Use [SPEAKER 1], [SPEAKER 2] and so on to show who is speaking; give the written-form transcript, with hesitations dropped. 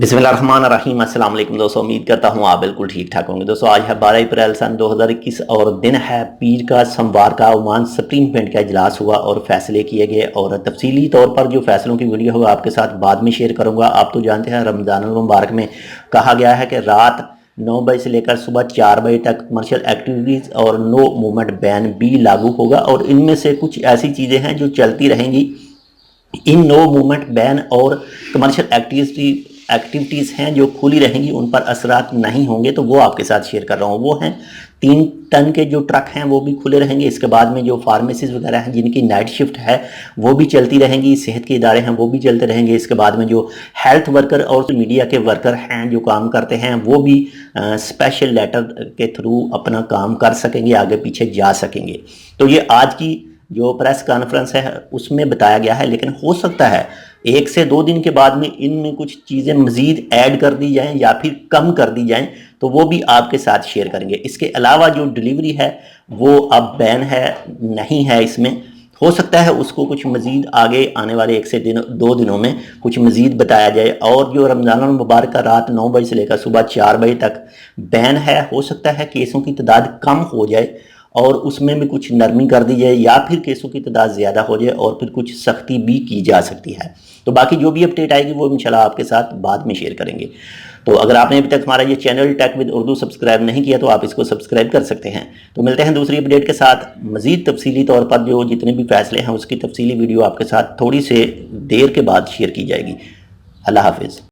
[SPEAKER 1] बिस्मिल्लाहिर्रहमानिर्रहीम। अस्सलाम वालेकुम दोस्तों, उम्मीद करता हूँ आप बिल्कुल ठीक ठाक होंगे। दोस्तों आज है 12 अप्रैल सन 2021 और दिन है पीर का सोमवार का। ओमान सुप्रीम कोर्ट का इजलास हुआ और फैसले किए गए और तफसीली तौर पर जो फैसलों की वीडियो होगा आपके साथ बाद में शेयर करूँगा। आप तो जानते हैं रमज़ान मुबारक में कहा गया है कि रात 9 बजे से लेकर सुबह 4 बजे तक कमर्शियल एक्टिविटीज़ और नो मूवमेंट बैन भी लागू होगा और इनमें से कुछ ऐसी चीज़ें हैं जो चलती रहेंगी। इन नो मूवमेंट बैन और कमर्शियल एक्टिविटीज़ हैं जो खुली रहेंगी, उन पर असरात नहीं होंगे, तो वो आपके साथ शेयर कर रहा हूँ। वो हैं 3 टन के जो ट्रक हैं वो भी खुले रहेंगे। इसके बाद में जो फार्मेसीज वगैरह हैं जिनकी नाइट शिफ्ट है वो भी चलती रहेंगी। सेहत के इदारे हैं वो भी चलते रहेंगे। इसके बाद में जो हेल्थ वर्कर और मीडिया के वर्कर हैं जो काम करते हैं वो भी स्पेशल लेटर के थ्रू अपना काम कर सकेंगे, आगे पीछे जा सकेंगे। तो ये आज की जो प्रेस कॉन्फ्रेंस है उसमें बताया गया है, लेकिन हो सकता है 1 से 2 दिन के बाद में इनमें कुछ चीज़ें मज़ीद ऐड कर दी जाएं या फिर कम कर दी जाएं, तो वो भी आपके साथ शेयर करेंगे। इसके अलावा जो डिलीवरी है वो अब बैन है, नहीं है इसमें। हो सकता है उसको कुछ मज़ीद आगे आने वाले 1 से 2 दिनों में कुछ मज़ीद बताया जाए। और जो रमज़ान मुबारक का रात 9 बजे से लेकर सुबह 4 बजे तक बैन है, हो सकता है केसों की तादाद कम हो जाए और उसमें भी कुछ नरमी कर दी जाए, या फिर केसों की तादाद ज़्यादा हो जाए और फिर कुछ सख्ती भी की जा सकती है। तो बाकी जो भी अपडेट आएगी वो इंशाल्लाह आपके साथ बाद में शेयर करेंगे। तो अगर आपने अभी तक हमारा ये channel tech with Urdu subscribe नहीं किया तो आप इसको सब्सक्राइब कर सकते हैं। तो मिलते हैं दूसरी अपडेट के साथ। मज़ीद तफसीली तौर पर जो जितने भी फैसले हैं उसकी तफसीली वीडियो आपके साथ थोड़ी से देर के बाद शेयर की जाएगी। अल्लाह हाफिज़।